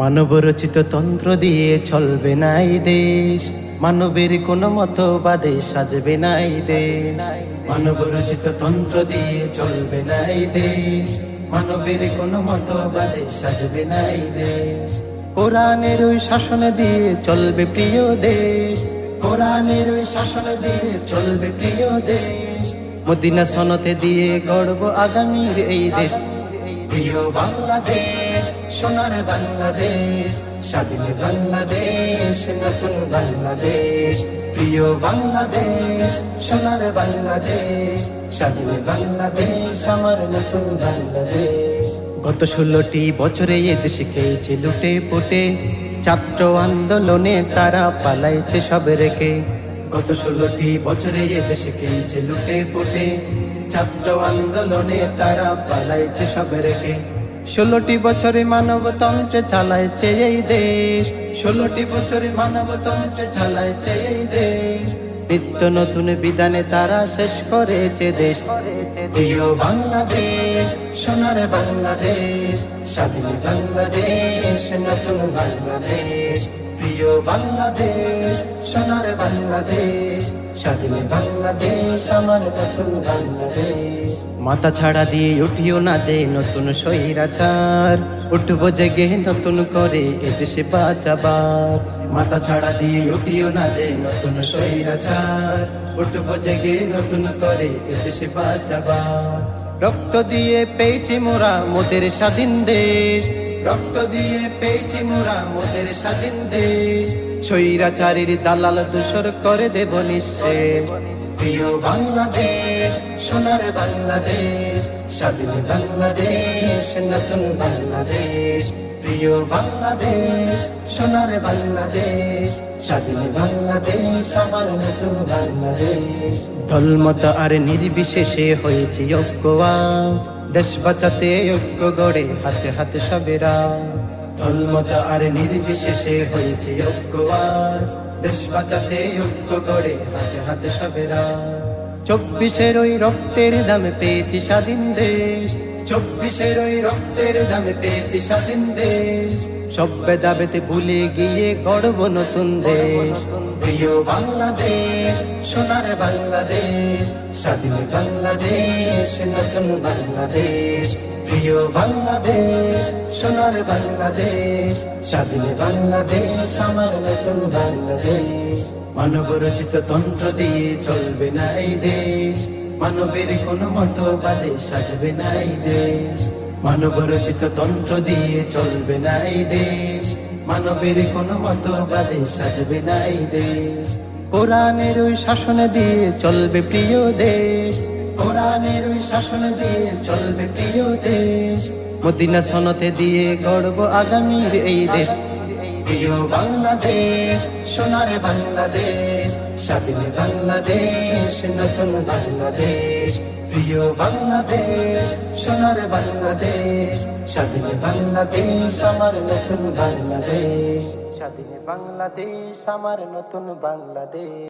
মানব রচিত তন্ত্র দিয়ে চলবে না এই দেশ, মানবের কোন মতবাদে সাজবে না এই দেশ। মানব রচিত তন্ত্র দিয়ে চলবে না এই দেশ, মানবের কোন মতবাদে সাজবে না এই দেশ। কোরআনের ওই শাসন দিয়ে চলবে প্রিয় দেশ, কোরআনের ওই শাসন দিয়ে চলবে প্রিয় দেশ। মদিনা সনতে দিয়ে গড়ব আগামীর এই দেশ। প্রিয় বাংলাদেশ, সোনার বাংলাদেশ, স্বাধীন বাংলাদেশ, নতুন বাংলাদেশ। প্রিয় বাংলাদেশ, সোনার বাংলাদেশ, স্বাধীন বাংলাদেশ, আমার নতুন বাংলাদেশ। গত 16টি বছরে এ দেশে খেয়েছে লুটে পুটে, ছাত্র আন্দোলনে তারা পালাইছে সব রেখে। গত 16টি বছরে এ দেশে খেয়েছে লুটে পুটে, ছাত্র আন্দোলনে তারা পালাইছে সব রেখে। 16টি বছরে মানবতন্ত্রে চালাইছে এই দেশ, 16টি বছরে মানবতন্ত্রে চালাইছে এই দেশ। নিত্য নতুন বিধানে তারা শেষ করেছে দেশ। প্রিয় বাংলাদেশ, সোনার বাংলাদেশ, স্বাধীন বাংলাদেশ, নতুন বাংলাদেশ। প্রিয় বাংলাদেশ, সোনার বাংলাদেশ, স্বাধীন বাংলাদেশ, আমার নতুন বাংলাদেশ। মাথা ছাড়া দিয়ে উঠিও না যে নতুন স্বৈরাচার, উঠবো জেগে নতুন করে এদেশে বাঁচাবার। মাথা ছাড়া দিয়ে উঠিও না যে নতুন স্বৈরাচার, উঠবো জেগে নতুন করে এদেশে বাঁচাবার। রক্ত দিয়ে পেয়েছি মোরা মোদের স্বাধীন দেশ, রক্ত দিয়ে পেয়েছি মোরা মোদের স্বাধীন দেশ। স্বৈরাচারীর দালাল দূষর করে দেব নিঃশেষ। প্রিয় বাংলাদেশ, সোনার বাংলাদেশ, স্বাধীন বাংলাদেশ, নতুন বাংলাদেশ। প্রিয় বাংলাদেশ, সোনার বাংলাদেশ, স্বাধীন বাংলাদেশ, আমার নতুন বাংলাদেশ। দলমত আর নির্বিশেষে হয়েছে ঐক্য আজ, দেশ বাঁচাতে ঐক্য গড়ে হাতে হাতে সবেরা। দলমত আর নির্বিশেষে হয়েছে ঐক্য আজ, দেশ বাঁচাতে ঐক্য গড়ে হাতে হাতে সবেরা। 24-এর ওই রক্তের দামে পেয়েছি স্বাধীন দেশ, 24-এর ওই রক্তের দামে পেয়েছি স্বাধীন দেশ। সব ভেদাভেদে ভুলে গিয়ে গড়ব নতুন দেশ। প্রিয় বাংলাদেশ, সোনার বাংলাদেশ, স্বাধীন বাংলাদেশ, নতুন বাংলাদেশ। প্রিয় বাংলাদেশ, সোনার বাংলাদেশ, স্বাধীন বাংলাদেশ, আমার নতুন বাংলাদেশ। মানব রচিত তন্ত্র দিয়ে চলবে না এই দেশ, মানবের কোন মতবাদে সাজবে না এই দেশ। মানব রচিত তন্ত্র দিয়ে চলবে না এই দেশ, মানবের কোন মতবাদে সাজবে না এই দেশ। কোরআনের ওই শাসন দিয়ে চলবে প্রিয় দেশ, কোরআনের ওই শাসন দিয়ে চলবে প্রিয় দেশ। মদিনা সনতে দিয়ে গড়ব আগামীর এই দেশ। প্রিয় বাংলাদেশ, সোনার বাংলাদেশ, স্বাধীন বাংলাদেশ, নতুন বাংলাদেশ। প্রিয় বাংলাদেশ, সোনার বাংলাদেশ, স্বাধীন বাংলাদেশ, আমার নতুন বাংলাদেশ। স্বাধীন বাংলাদেশ, আমার নতুন বাংলাদেশ।